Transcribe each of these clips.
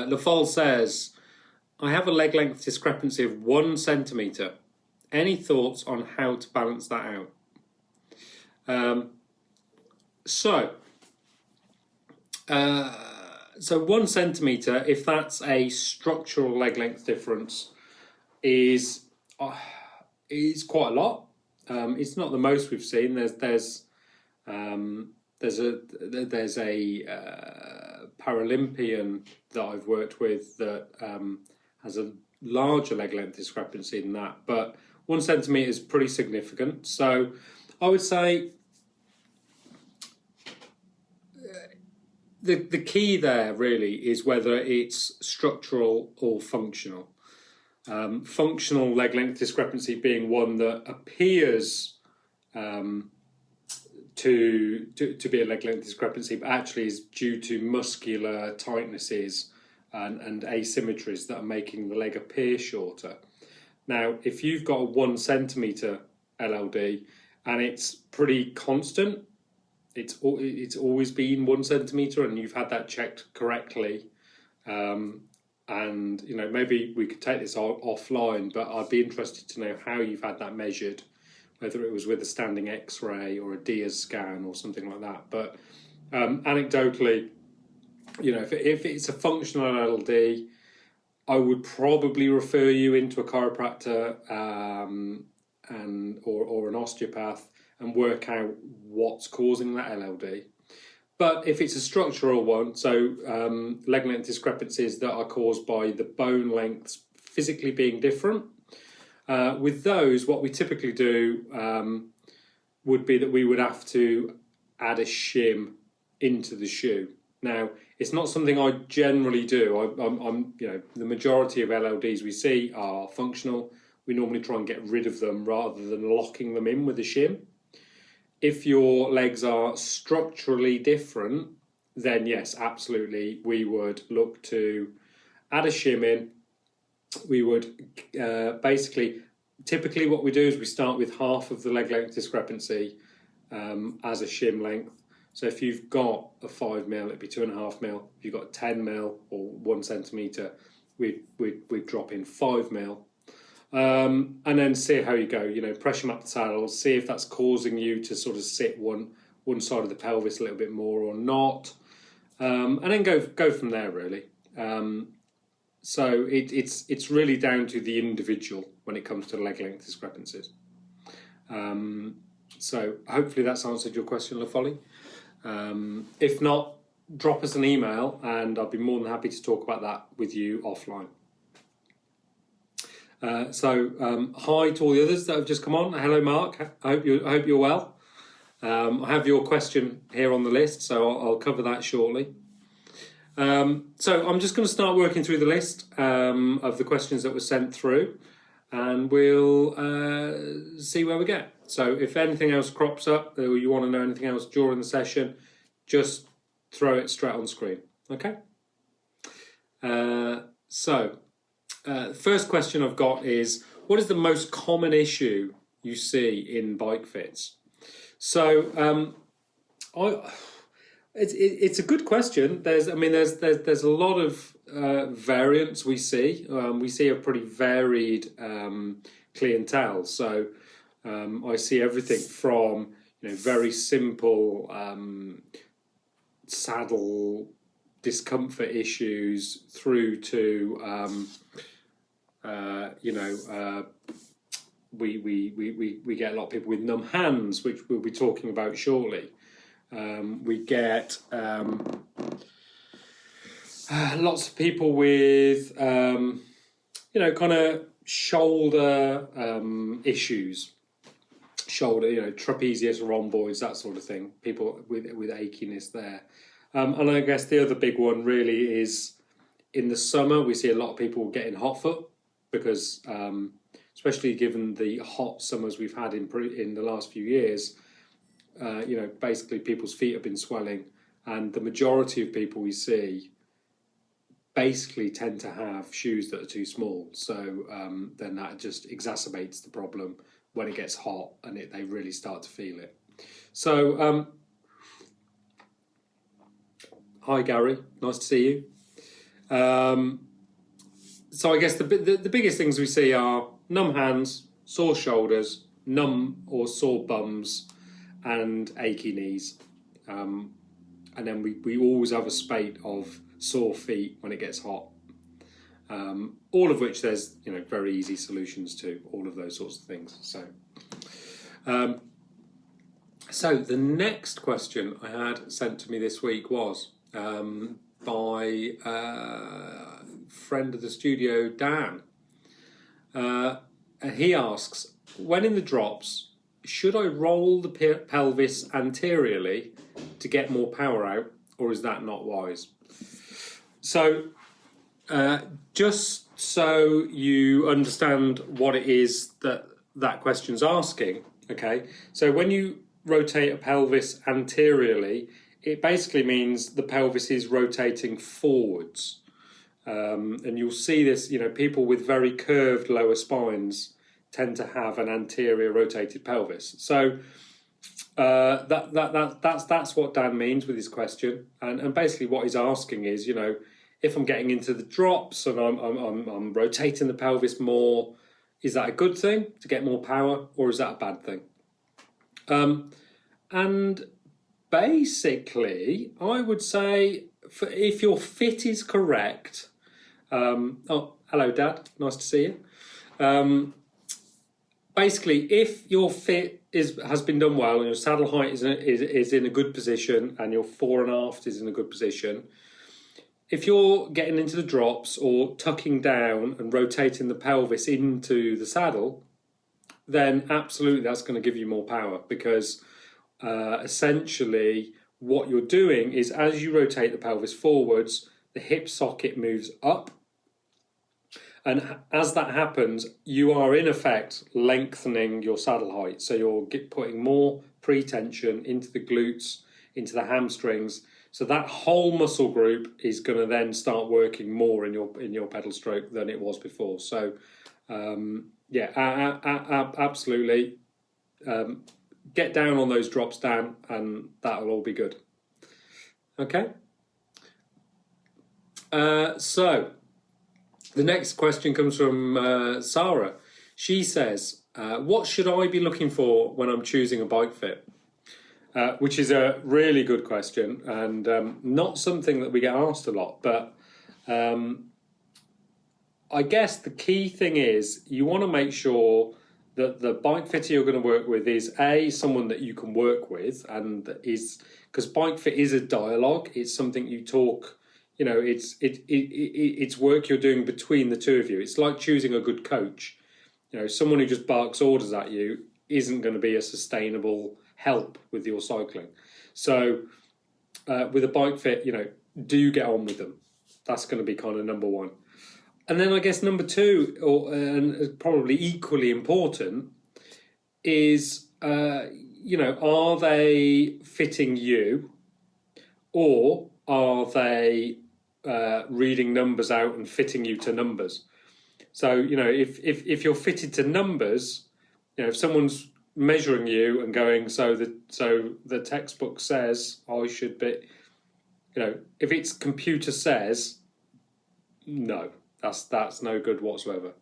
LaFolle says, I have a leg length discrepancy of 1 centimetre. Any thoughts on how to balance that out? So 1 centimetre, if that's a structural leg length difference, is quite a lot. It's not the most we've seen. There's a Paralympian that I've worked with that has a larger leg length discrepancy than that, but 1 centimetre is pretty significant. So I would say the key there really is whether it's structural or functional. Functional leg length discrepancy being one that appears to be a leg length discrepancy, but actually is due to muscular tightnesses and asymmetries that are making the leg appear shorter. Now, if you've got a 1 centimetre LLD and it's pretty constant, it's always been 1 centimetre and you've had that checked correctly, and you know, maybe we could take this offline, but I'd be interested to know how you've had that measured, whether it was with a standing X-ray or a Diaz scan or something like that. But anecdotally, you know, if it's a functional LLD, I would probably refer you into a chiropractor or an osteopath and work out what's causing that LLD. But if it's a structural one, so leg length discrepancies that are caused by the bone lengths physically being different, with those, what we typically do would be that we would have to add a shim into the shoe. Now, it's not something I generally do. I'm you know, the majority of LLDs we see are functional. We normally try and get rid of them rather than locking them in with a shim. If your legs are structurally different, then yes, absolutely, we would look to add a shim in. We would typically what we do is we start with half of the leg length discrepancy as a shim length. So if you've got a 5 mil, it'd be 2.5 mil. If you've got 10 mil or 1 centimetre, we'd drop in 5 mil. And then see how you go, you know, pressure them up the saddles, see if that's causing you to sort of sit one side of the pelvis a little bit more or not. And then go from there really. So it's really down to the individual when it comes to leg length discrepancies. So hopefully that's answered your question, LaFolle. If not, drop us an email and I'll be more than happy to talk about that with you offline. Hi to all the others that have just come on. Hello, Mark. I hope you're well. I have your question here on the list, so I'll cover that shortly. So I'm just going to start working through the list of the questions that were sent through, and we'll see where we get. So if anything else crops up or you want to know anything else during the session, just throw it straight on screen. Okay? The first question I've got is, what is the most common issue you see in bike fits? So it's a good question. There's a lot of variants we see. We see a pretty varied clientele. So I see everything from, you know, very simple saddle discomfort issues through to we get a lot of people with numb hands, which we'll be talking about shortly. We get lots of people with kind of shoulder issues, trapezius, rhomboids, that sort of thing. People with achiness there. And I guess the other big one really is in the summer, we see a lot of people getting hot foot because, especially given the hot summers we've had in the last few years, basically people's feet have been swelling, and the majority of people we see basically tend to have shoes that are too small. So then that just exacerbates the problem when it gets hot and they really start to feel it. So, hi Gary, nice to see you. So I guess the biggest things we see are numb hands, sore shoulders, numb or sore bums, and achy knees. And then we always have a spate of sore feet when it gets hot. All of which there's very easy solutions to, all of those sorts of things. So the next question I had sent to me this week was by friend of the studio, Dan. And he asks, when in the drops, should I roll the pelvis anteriorly to get more power out, or is that not wise? So just so you understand what it is that question's asking, okay? So when you rotate a pelvis anteriorly, it basically means the pelvis is rotating forwards. And you'll see this, people with very curved lower spines tend to have an anterior rotated pelvis. So that's what Dan means with his question. And basically what he's asking is, if I'm getting into the drops and I'm rotating the pelvis more, is that a good thing to get more power, or is that a bad thing? And basically, I would say if your fit is correct, oh, hello, Dad, nice to see you. Basically, if your fit has been done well and your saddle height is in a good position and your fore and aft is in a good position, if you're getting into the drops or tucking down and rotating the pelvis into the saddle, then absolutely that's going to give you more power, because essentially what you're doing is, as you rotate the pelvis forwards, the hip socket moves up. And as that happens, you are in effect lengthening your saddle height. So you're putting more pre-tension into the glutes, into the hamstrings. So that whole muscle group is going to then start working more in your pedal stroke than it was before. So absolutely. Get down on those drops, Dan, and that'll all be good. Okay. So the next question comes from Sarah. She says, what should I be looking for when I'm choosing a bike fit? Which is a really good question, and not something that we get asked a lot. But I guess the key thing is you want to make sure that the bike fitter you're going to work with is someone that you can work with, and is, because bike fit is a dialogue. It's something you talk. It's work you're doing between the two of you. It's like choosing a good coach. Someone who just barks orders at you isn't going to be a sustainable help with your cycling. So with a bike fit, do get on with them. That's going to be kind of number one. And then I guess number two, and probably equally important, is, are they fitting you, or are they reading numbers out and fitting you to numbers? So, if you're fitted to numbers, if someone's measuring you and going, so the textbook says I should be, if it's computer says, no, that's no good whatsoever.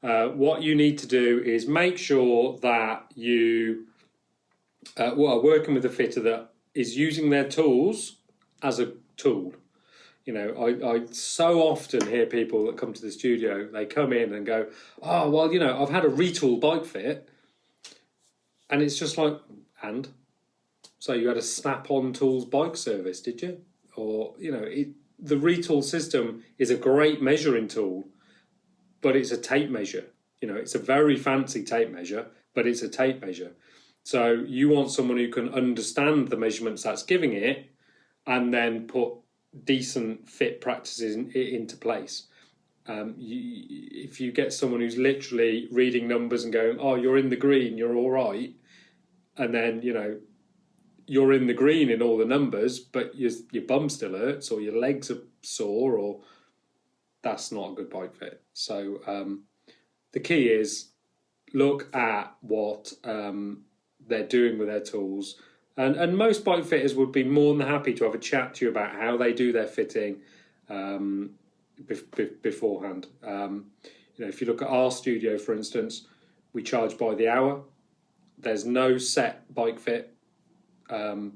What you need to do is make sure that you are working with a fitter that is using their tools as a tool. I so often hear people that come to the studio, they come in and go, oh, well, I've had a retool bike fit. And it's just like, and? So you had a Snap-on Tools bike service, did you? Or, the retool system is a great measuring tool, but it's a tape measure. It's a very fancy tape measure, but it's a tape measure. So you want someone who can understand the measurements that's giving it and then put decent fit practices into place. If you get someone who's literally reading numbers and going, oh, you're in the green, you're all right, and then, you're in the green in all the numbers, but your bum still hurts or your legs are sore, or that's not a good bike fit. So the key is look at what they're doing with their tools. And most bike fitters would be more than happy to have a chat to you about how they do their fitting, beforehand. If you look at our studio, for instance, we charge by the hour. There's no set bike fit. Any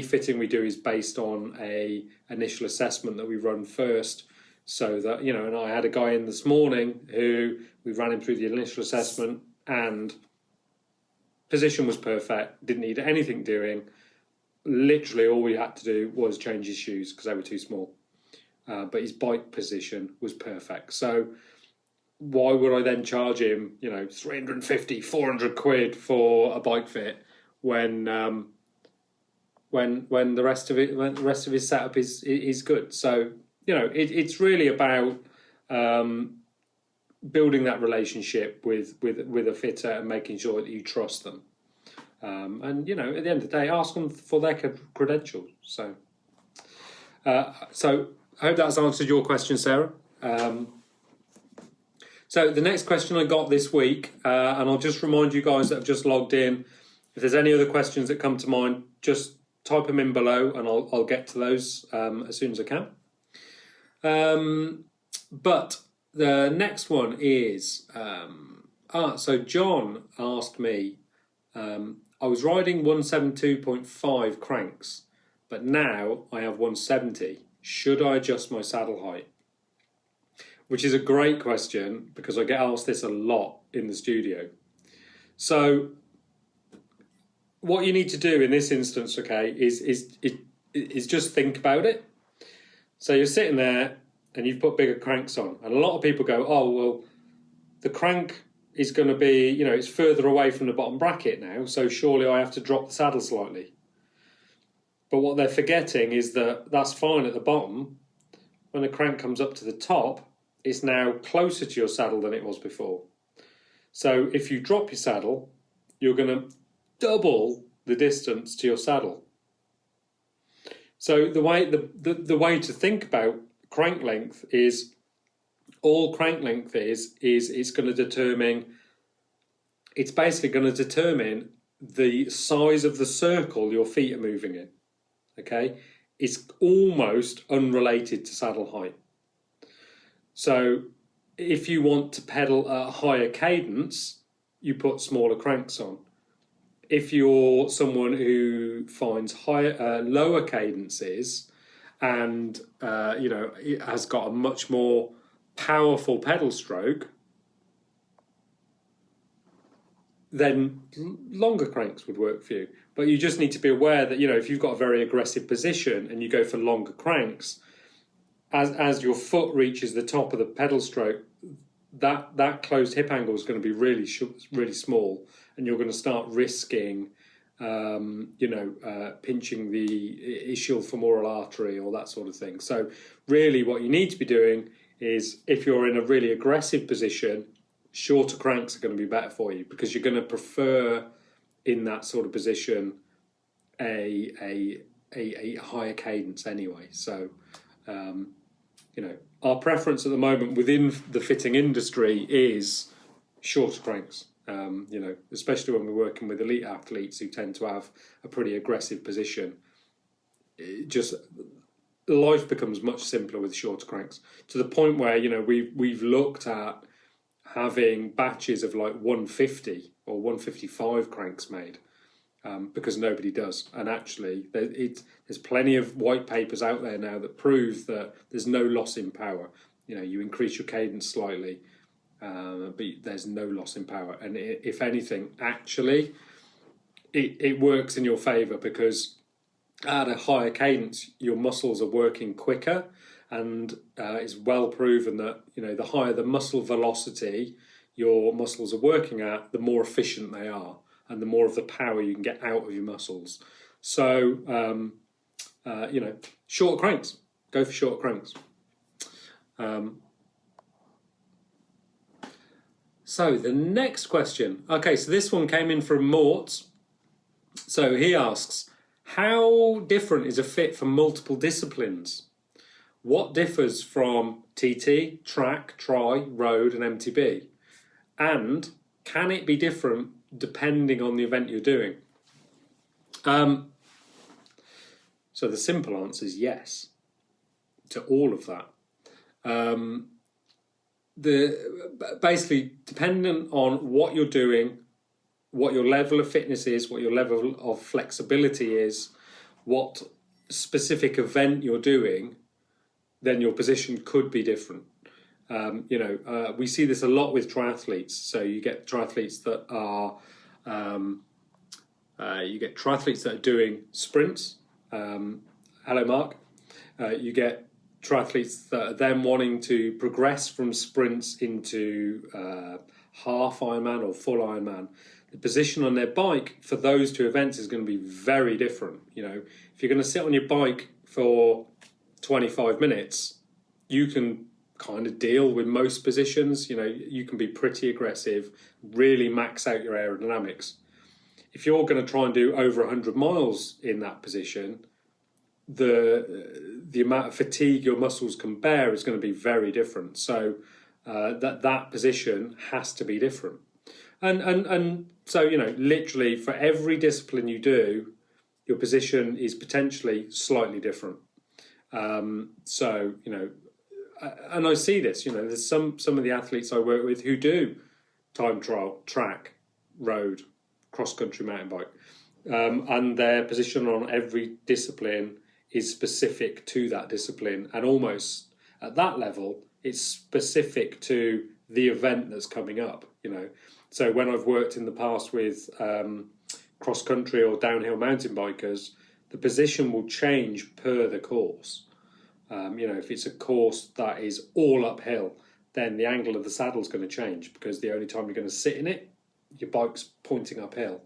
fitting we do is based on a initial assessment that we run first. So that, and I had a guy in this morning who we ran him through the initial assessment and position was perfect, didn't need anything doing. Literally all we had to do was change his shoes because they were too small. But his bike position was perfect. So why would I then charge him, 350, 400 quid for a bike fit when the rest of his setup is good? So, it's really about building that relationship with a fitter and making sure that you trust them. And at the end of the day, ask them for their credentials. So I hope that's answered your question, Sarah. So the next question I got this week, and I'll just remind you guys that have just logged in, if there's any other questions that come to mind, just type them in below and I'll get to those as soon as I can. But the next one is, so John asked me, I was riding 172.5 cranks, but now I have 170. Should I adjust my saddle height? Which is a great question because I get asked this a lot in the studio. So what you need to do in this instance, okay, is just think about it. So you're sitting there and you've put bigger cranks on, and a lot of people go, oh, well, the crank is going to be, it's further away from the bottom bracket now, so surely I have to drop the saddle slightly. But what they're forgetting is that that's fine at the bottom. When the crank comes up to the top, it's now closer to your saddle than it was before. So if you drop your saddle, you're going to double the distance to your saddle. So the way to think about crank length is, all crank length is it's basically going to determine the size of the circle your feet are moving in. Okay, it's almost unrelated to saddle height. So if you want to pedal at a higher cadence, you put smaller cranks on. If you're someone who finds lower cadences and it has got a much more powerful pedal stroke, then longer cranks would work for you. But you just need to be aware that, if you've got a very aggressive position and you go for longer cranks, as your foot reaches the top of the pedal stroke, that closed hip angle is going to be really small, and you're going to start risking, pinching the ischial femoral artery or that sort of thing. So really what you need to be doing is, if you're in a really aggressive position, shorter cranks are going to be better for you, because you're going to prefer in that sort of position a higher cadence anyway. So, our preference at the moment within the fitting industry is shorter cranks. Especially when we're working with elite athletes who tend to have a pretty aggressive position. Life becomes much simpler with shorter cranks, to the point where we've looked at having batches of like 150 or 155 cranks made, because nobody does. And actually there's plenty of white papers out there now that prove that there's no loss in power. You increase your cadence slightly, but there's no loss in power. And if anything, actually it works in your favour, because at a higher cadence your muscles are working quicker, and it's well proven that the higher the muscle velocity your muscles are working at, the more efficient they are, and the more of the power you can get out of your muscles. So shorter cranks, go for shorter cranks. So the next question, okay, so this one came in from Mort. So he asks, how different is a fit for multiple disciplines? What differs from TT, track, tri, road and MTB? And can it be different depending on the event you're doing? So the simple answer is yes. to all of that. Basically, dependent on what you're doing, what your level of fitness is, what your level of flexibility is, what specific event you're doing, then your position could be different. We see this a lot with triathletes. So you get triathletes that are doing sprints. Hello, Mark. You get triathletes that are then wanting to progress from sprints into half Ironman or full Ironman. The position on their bike for those two events is going to be very different. If you're going to sit on your bike for 25 minutes, you can kind of deal with most positions. You can be pretty aggressive, really max out your aerodynamics. If you're going to try and do over 100 miles in that position, the amount of fatigue your muscles can bear is going to be very different. So that position has to be different. And so, literally for every discipline you do, your position is potentially slightly different. And I see this, there's some of the athletes I work with who do time trial, track, road, cross-country mountain bike. And their position on every discipline is specific to that discipline. And almost at that level, it's specific to the event that's coming up, So when I've worked in the past with cross-country or downhill mountain bikers, the position will change per the course. If it's a course that is all uphill, then the angle of the saddle is going to change, because the only time you're going to sit in it, your bike's pointing uphill.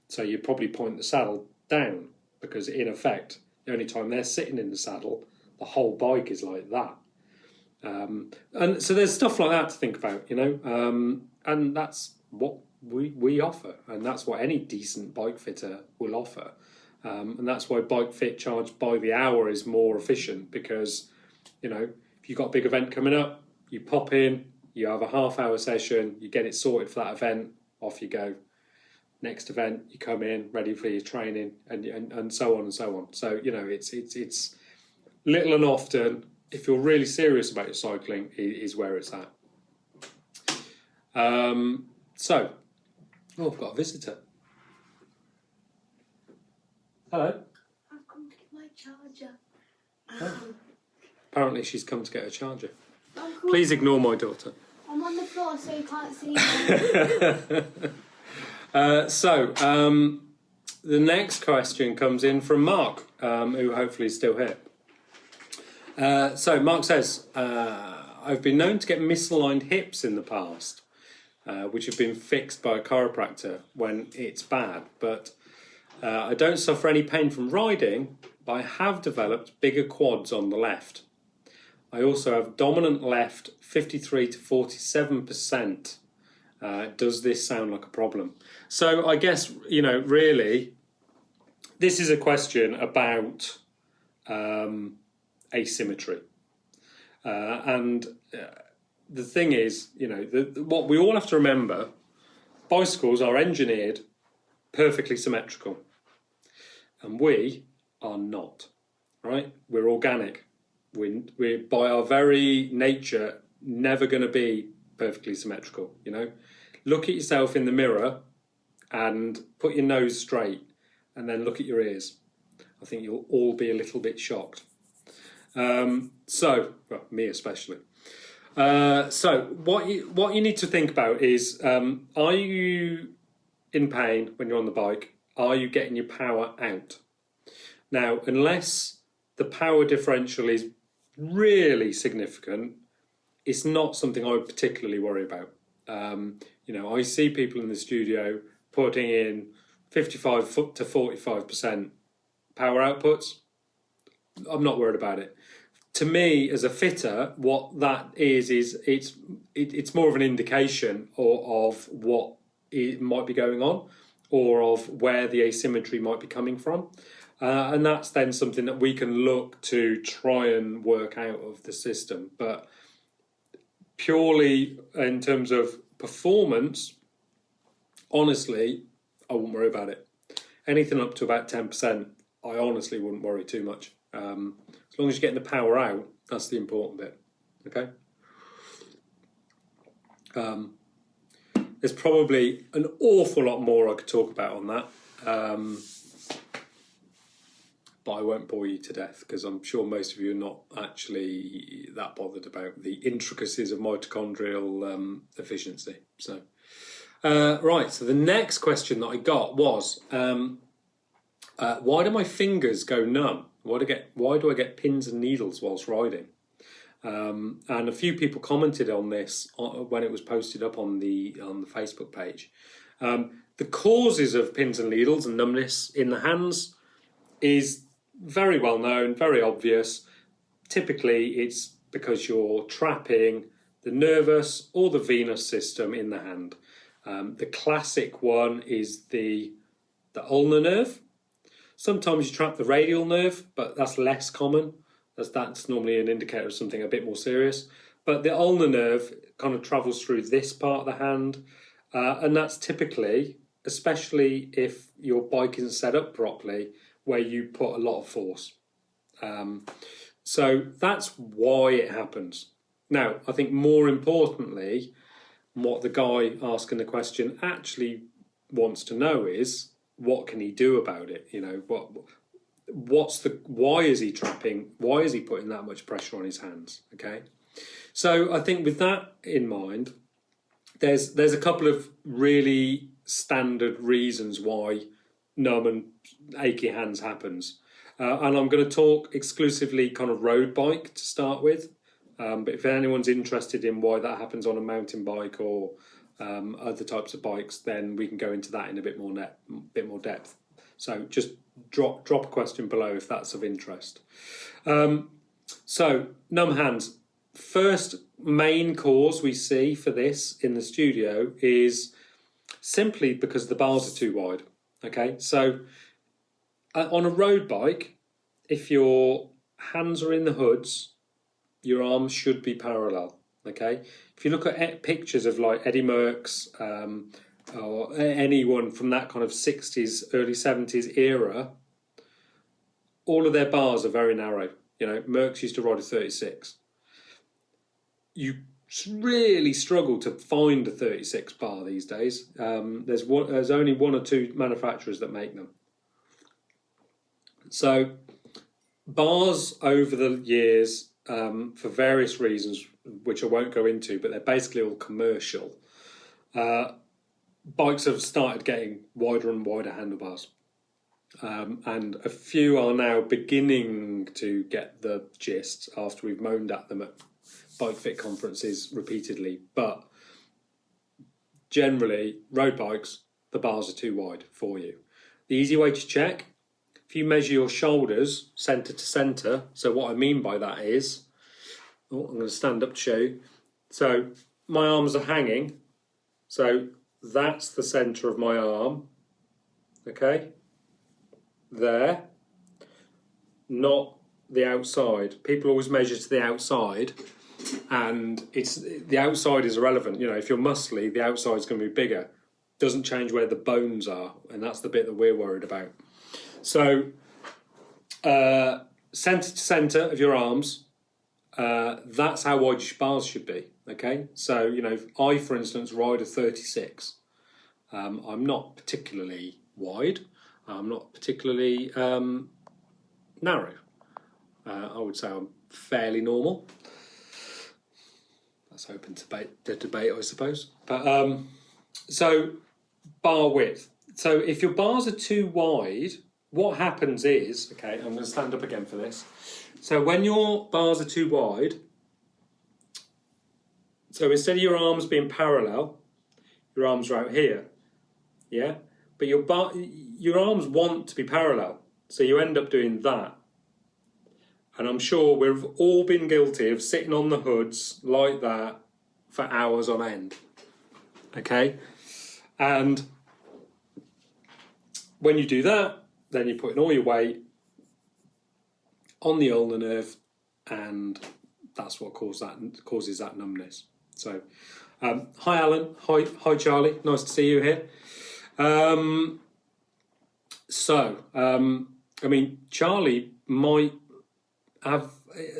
So you probably point the saddle down, because in effect, the only time they're sitting in the saddle, the whole bike is like that. And so there's stuff like that to think about, and that's what we offer, and that's what any decent bike fitter will offer. And that's why Bike Fit charged by the hour is more efficient, because, if you've got a big event coming up, you pop in, you have a half-hour session, you get it sorted for that event, off you go. Next event, you come in, ready for your training, and so on and so on. So, it's little and often, if you're really serious about your cycling, is where it's at. I've got a visitor. Hello. I've come to get my charger. Oh. Apparently she's come to get her charger. Please ignore my daughter. I'm on the floor so you can't see me. The next question comes in from Mark, who hopefully is still here. So Mark says, I've been known to get misaligned hips in the past, which have been fixed by a chiropractor when it's bad, but I don't suffer any pain from riding, but I have developed bigger quads on the left. I also have dominant left 53 to 47%. Does this sound like a problem? So I guess, really, this is a question about asymmetry. And the thing is, what we all have to remember, bicycles are engineered perfectly symmetrical. And we are not, right? We're organic. We're by our very nature never going to be perfectly symmetrical, Look at yourself in the mirror and put your nose straight, and then look at your ears. I think you'll all be a little bit shocked. Me especially. So what you need to think about is, are you in pain when you're on the bike? Are you getting your power out? Now, unless the power differential is really significant, it's not something I would particularly worry about. I see people in the studio putting in 55 to 45% power outputs. I'm not worried about it. To me, as a fitter, what that is it's more of an indication of what it might be going on, or of where the asymmetry might be coming from. And that's then something that we can look to try and work out of the system. But purely in terms of performance, honestly, I wouldn't worry about it. Anything up to about 10%, I honestly wouldn't worry too much. As long as you're getting the power out, that's the important bit. Okay. There's probably an awful lot more I could talk about on that, but I won't bore you to death because I'm sure most of you are not actually that bothered about the intricacies of mitochondrial efficiency. So, right. So the next question that I got was, why do my fingers go numb? Why do I get pins and needles whilst riding? And a few people commented on this when it was posted up on the Facebook page. The causes of pins and needles and numbness in the hands is very well known, very obvious. Typically, it's because you're trapping the nervous or the venous system in the hand. The classic one is the ulnar nerve. Sometimes you trap the radial nerve, but that's less common. That's normally an indicator of something a bit more serious. But the ulnar nerve kind of travels through this part of the hand. And that's typically, especially if your bike isn't set up properly, where you put a lot of force. So that's why it happens. Now, I think more importantly, what the guy asking the question actually wants to know is, what can he do about it? You know, why is he trapping? Why is he putting that much pressure on his hands? Okay, so I think with that in mind, there's a couple of really standard reasons why numb and achy hands happens, and I'm going to talk exclusively kind of road bike to start with. But if anyone's interested in why that happens on a mountain bike or other types of bikes, then we can go into that in a bit more depth. So just drop a question below if that's of interest. So numb hands. First main cause we see for this in the studio is simply because the bars are too wide. Okay, so on a road bike, if your hands are in the hoods, your arms should be parallel. Okay, if you look at pictures of like Eddie Merckx or anyone from that kind of 60s, early 70s era, all of their bars are very narrow. You know, Merckx used to ride a 36. You really struggle to find a 36 bar these days. There's only one or two manufacturers that make them. So bars over the years, for various reasons, which I won't go into, but they're basically all commercial. Bikes have started getting wider and wider handlebars. And a few are now beginning to get the gist after we've moaned at them at bike fit conferences repeatedly. But generally, road bikes, the bars are too wide for you. The easy way to check, if you measure your shoulders centre to centre, so what I mean by that is, I'm going to stand up to show you. So my arms are hanging, so that's the centre of my arm, okay? There, not the outside. People always measure to the outside, and the outside is irrelevant. You know, if you're muscly, the outside is going to be bigger. Doesn't change where the bones are, and that's the bit that we're worried about. So, centre to centre of your arms, that's how wide your bars should be. Okay, so you know, if I, for instance, ride a 36. I'm not particularly wide. I'm not particularly narrow. I would say I'm fairly normal. That's open to debate, I suppose. But so bar width. So if your bars are too wide, what happens is, okay, I'm going to stand up again for this. So when your bars are too wide, so instead of your arms being parallel, your arms are out here, yeah? But your arms want to be parallel, so you end up doing that. And I'm sure we've all been guilty of sitting on the hoods like that for hours on end, okay? And when you do that, then you're putting all your weight on the ulnar nerve, and that's what causes that numbness. So, hi Alan, hi Charlie, nice to see you here. I mean, Charlie might have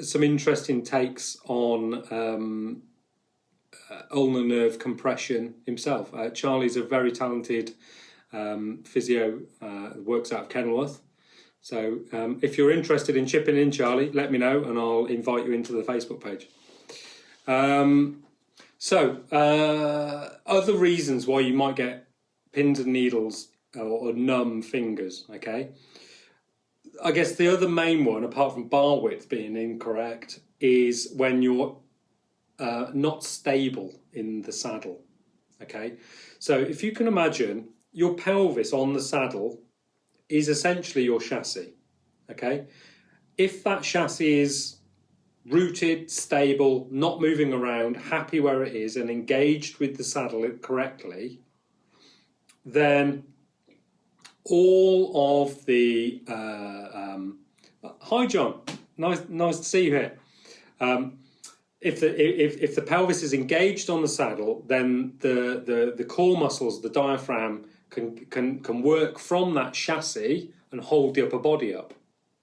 some interesting takes on ulnar nerve compression himself. Charlie's a very talented physio, works out of Kenilworth. So if you're interested in chipping in, Charlie, let me know and I'll invite you into the Facebook page. Other reasons why you might get pins and needles or numb fingers, okay? I guess the other main one, apart from bar width being incorrect, is when you're not stable in the saddle, okay? So if you can imagine, your pelvis on the saddle is essentially your chassis, okay? If that chassis is rooted, stable, not moving around, happy where it is and engaged with the saddle correctly, then all of the... hi John, nice to see you here. If the pelvis is engaged on the saddle, then the core muscles, the diaphragm, can work from that chassis and hold the upper body up.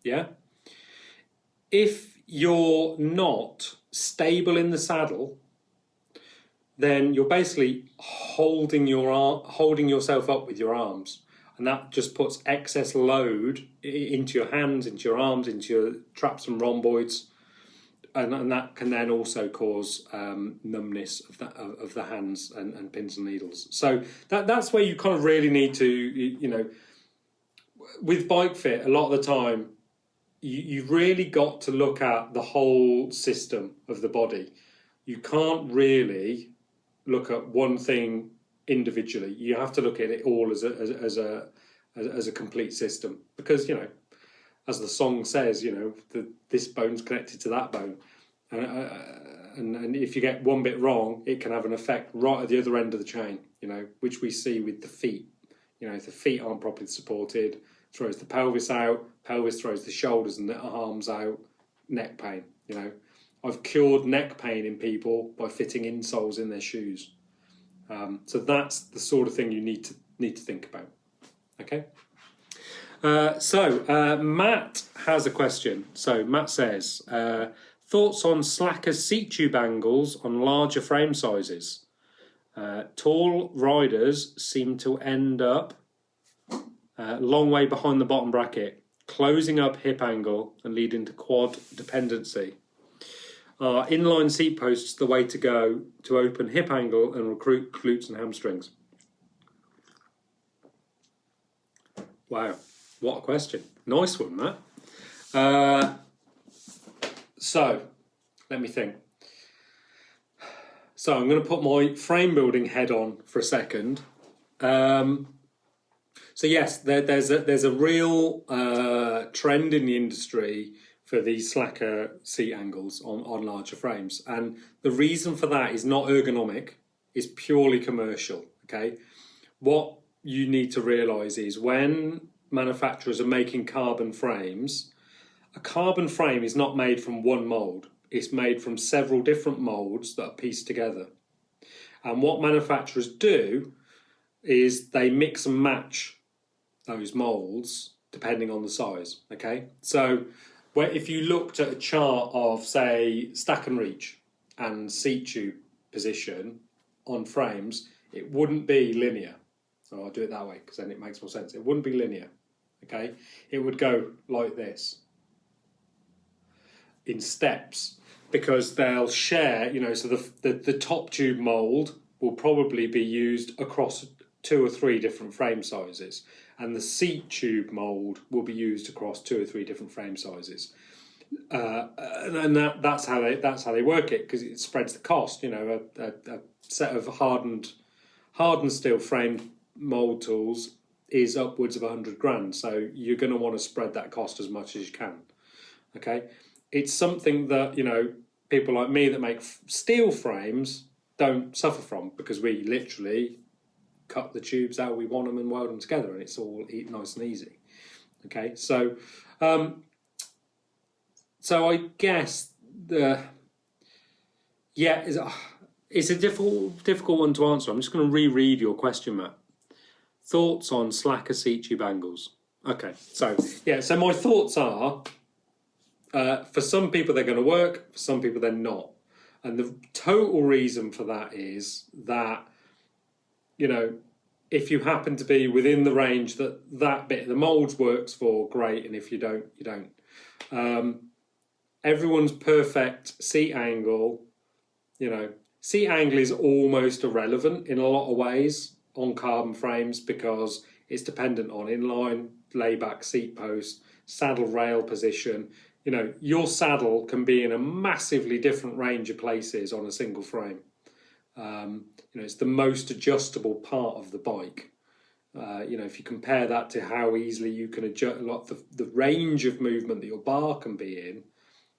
Yeah. If you're not stable in the saddle, then you're basically holding yourself up with your arms, and that just puts excess load into your hands, into your arms, into your traps and rhomboids. And that can then also cause numbness of the hands and pins and needles. So that's where you kind of really need to, you know, with Bike Fit, a lot of the time, you've really got to look at the whole system of the body. You can't really look at one thing individually. You have to look at it all as a complete system, because, you know, as the song says, you know, this bone's connected to that bone. And if you get one bit wrong, it can have an effect right at the other end of the chain, you know, which we see with the feet. You know, if the feet aren't properly supported, throws the pelvis out, pelvis throws the shoulders and the arms out, neck pain, you know. I've cured neck pain in people by fitting insoles in their shoes. So that's the sort of thing you need to think about, okay? Matt has a question. So Matt says, thoughts on slacker seat tube angles on larger frame sizes? Tall riders seem to end up long way behind the bottom bracket, closing up hip angle and leading to quad dependency. Are inline seat posts the way to go to open hip angle and recruit glutes and hamstrings? Wow. What a question. Nice one, Matt. So, let me think. So I'm going to put my frame building head on for a second. So yes, there's a real trend in the industry for these slacker seat angles on larger frames. And the reason for that is not ergonomic, it's purely commercial, okay? What you need to realise is when manufacturers are making carbon frames, a carbon frame is not made from one mould. It's made from several different moulds that are pieced together. And what manufacturers do is they mix and match those moulds depending on the size, okay? So if you looked at a chart of, say, stack and reach and seat tube position on frames, it wouldn't be linear. So I'll do it that way because then it makes more sense. It wouldn't be linear. Okay, it would go like this in steps, because they'll share, you know, so the top tube mould will probably be used across 2 or 3 different frame sizes, and the seat tube mould will be used across 2 or 3 different frame sizes, and that's how they work it, because it spreads the cost. You know, a set of hardened steel frame mould tools is upwards of 100 grand. So you're going to want to spread that cost as much as you can. Okay, it's something that, you know, people like me that make steel frames don't suffer from, because we literally cut the tubes how we want them and weld them together, and it's all nice and easy. Okay, so I guess it's a difficult one to answer. I'm just going to reread your question, Matt. Thoughts on slacker seat tube angles? Okay, so my thoughts are, For some people they're going to work, for some people they're not. And the total reason for that is that, you know, if you happen to be within the range that bit of the moulds works for, great, and if you don't, you don't. Everyone's perfect seat angle, you know, seat angle is almost irrelevant in a lot of ways on carbon frames because it's dependent on inline, layback, seat post, saddle rail position. You know, your saddle can be in a massively different range of places on a single frame. You know, it's the most adjustable part of the bike. You know, if you compare that to how easily you can adjust the range of movement that your bar can be in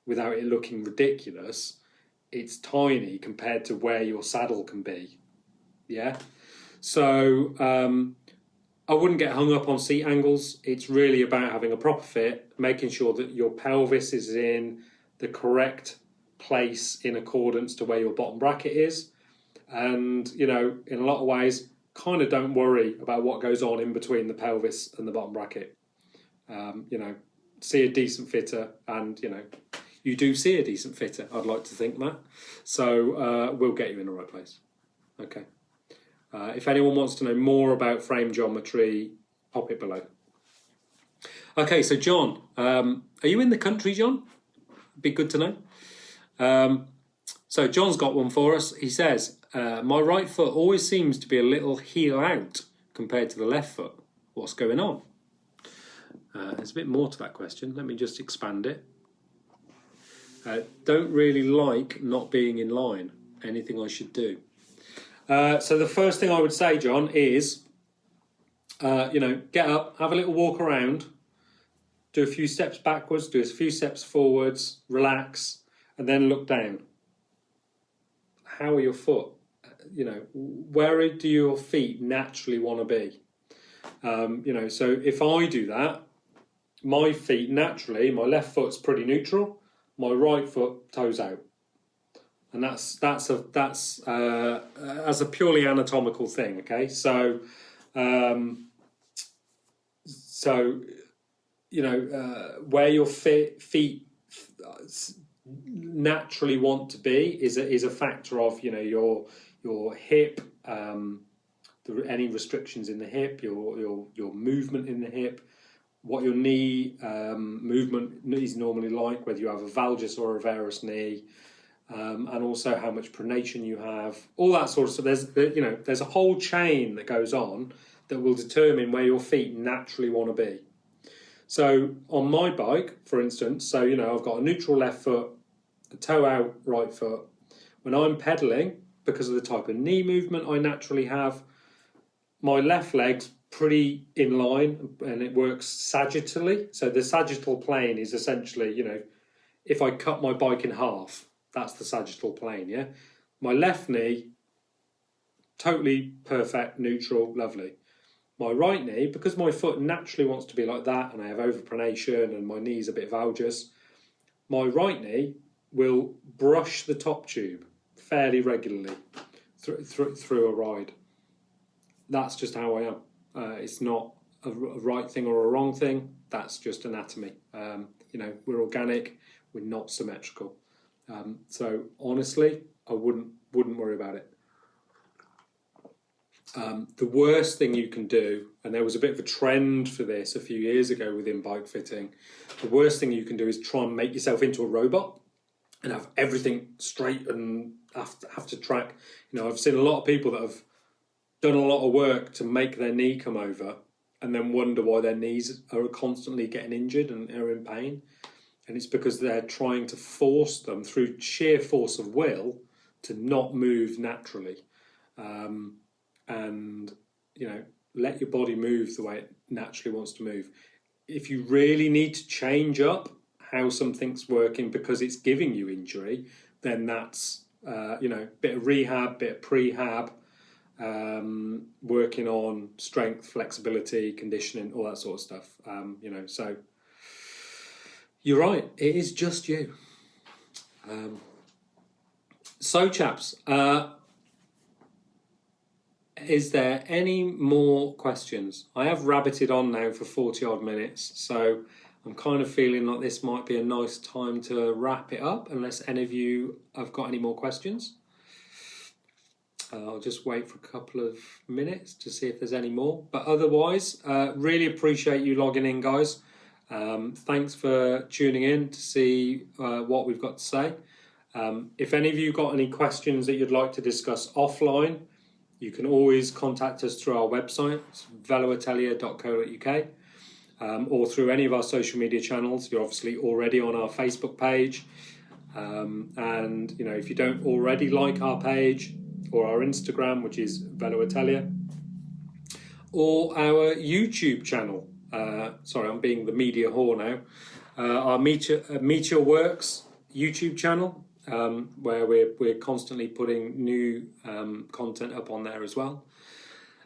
without it looking ridiculous, it's tiny compared to where your saddle can be. Yeah. So I wouldn't get hung up on seat angles. It's really about having a proper fit, making sure that your pelvis is in the correct place in accordance to where your bottom bracket is. And, you know, in a lot of ways, kind of don't worry about what goes on in between the pelvis and the bottom bracket. You know, see a decent fitter, and, you know, you do see a decent fitter, I'd like to think, Matt. So we'll get you in the right place. Okay. If anyone wants to know more about frame geometry, pop it below. Okay, so John, are you in the country, John? Be good to know. So John's got one for us. He says, my right foot always seems to be a little heel out compared to the left foot. What's going on? There's a bit more to that question. Let me just expand it. Don't really like not being in line. Anything I should do? So the first thing I would say, John, is, you know, get up, have a little walk around, do a few steps backwards, do a few steps forwards, relax, and then look down. How are your foot? You know, where do your feet naturally want to be? You know, so if I do that, my feet naturally, my left foot's pretty neutral, my right foot toes out. And that's as a purely anatomical thing, okay? So, you know, where your feet naturally want to be is a factor of, you know, your hip, any restrictions in the hip, your movement in the hip, what your knee movement is normally like, whether you have a valgus or a varus knee. And also how much pronation you have, all that sort of stuff. There's a whole chain that goes on that will determine where your feet naturally want to be. So on my bike, for instance, so, you know, I've got a neutral left foot, a toe out right foot. When I'm pedaling, because of the type of knee movement I naturally have, my left leg's pretty in line and it works sagittally. So the sagittal plane is essentially, you know, if I cut my bike in half, that's the sagittal plane, yeah? My left knee, totally perfect, neutral, lovely. My right knee, because my foot naturally wants to be like that and I have overpronation and my knee's a bit valgus, my right knee will brush the top tube fairly regularly through a ride. That's just how I am. It's not a right thing or a wrong thing. That's just anatomy. You know, we're organic, we're not symmetrical. So honestly, I wouldn't worry about it. The worst thing you can do, and there was a bit of a trend for this a few years ago within bike fitting, the worst thing you can do is try and make yourself into a robot and have everything straight and have to track. You know, I've seen a lot of people that have done a lot of work to make their knee come over and then wonder why their knees are constantly getting injured and are in pain. And it's because they're trying to force them through sheer force of will to not move naturally. And, you know, let your body move the way it naturally wants to move. If you really need to change up how something's working because it's giving you injury, then that's, you know, bit of rehab, bit of prehab, working on strength, flexibility, conditioning, all that sort of stuff. You know, so you're right, it is just you. So chaps, is there any more questions? I have rabbited on now for 40 odd minutes, so I'm kind of feeling like this might be a nice time to wrap it up, unless any of you have got any more questions. I'll just wait for a couple of minutes to see if there's any more. But otherwise, really appreciate you logging in, guys. Thanks for tuning in to see what we've got to say. If any of you got any questions that you'd like to discuss offline, you can always contact us through our website, veloatelier.co.uk, or through any of our social media channels. You're obviously already on our Facebook page. And you know, if you don't already like our page or our Instagram, which is Velo Atelier, or our YouTube channel, sorry, I'm being the media whore now, our Meteor Works YouTube channel, where we're constantly putting new content up on there as well.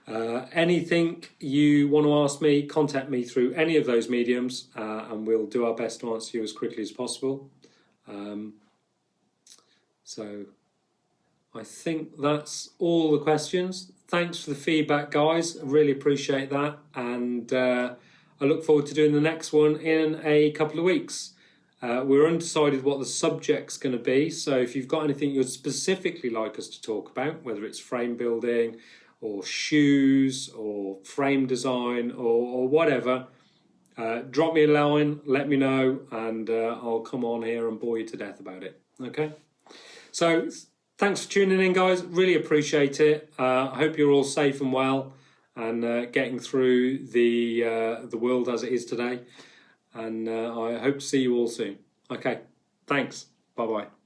Anything you want to ask me, contact me through any of those mediums, and we'll do our best to answer you as quickly as possible. So I think that's all the questions. Thanks for the feedback, guys. I really appreciate that, and I look forward to doing the next one in a couple of weeks. We're undecided what the subject's going to be, so if you've got anything you'd specifically like us to talk about, whether it's frame building or shoes or frame design or whatever, drop me a line, let me know, and I'll come on here and bore you to death about it. Okay? So thanks for tuning in, guys. Really appreciate it. I hope you're all safe and well and getting through the world as it is today. And I hope to see you all soon. Okay, thanks. Bye-bye.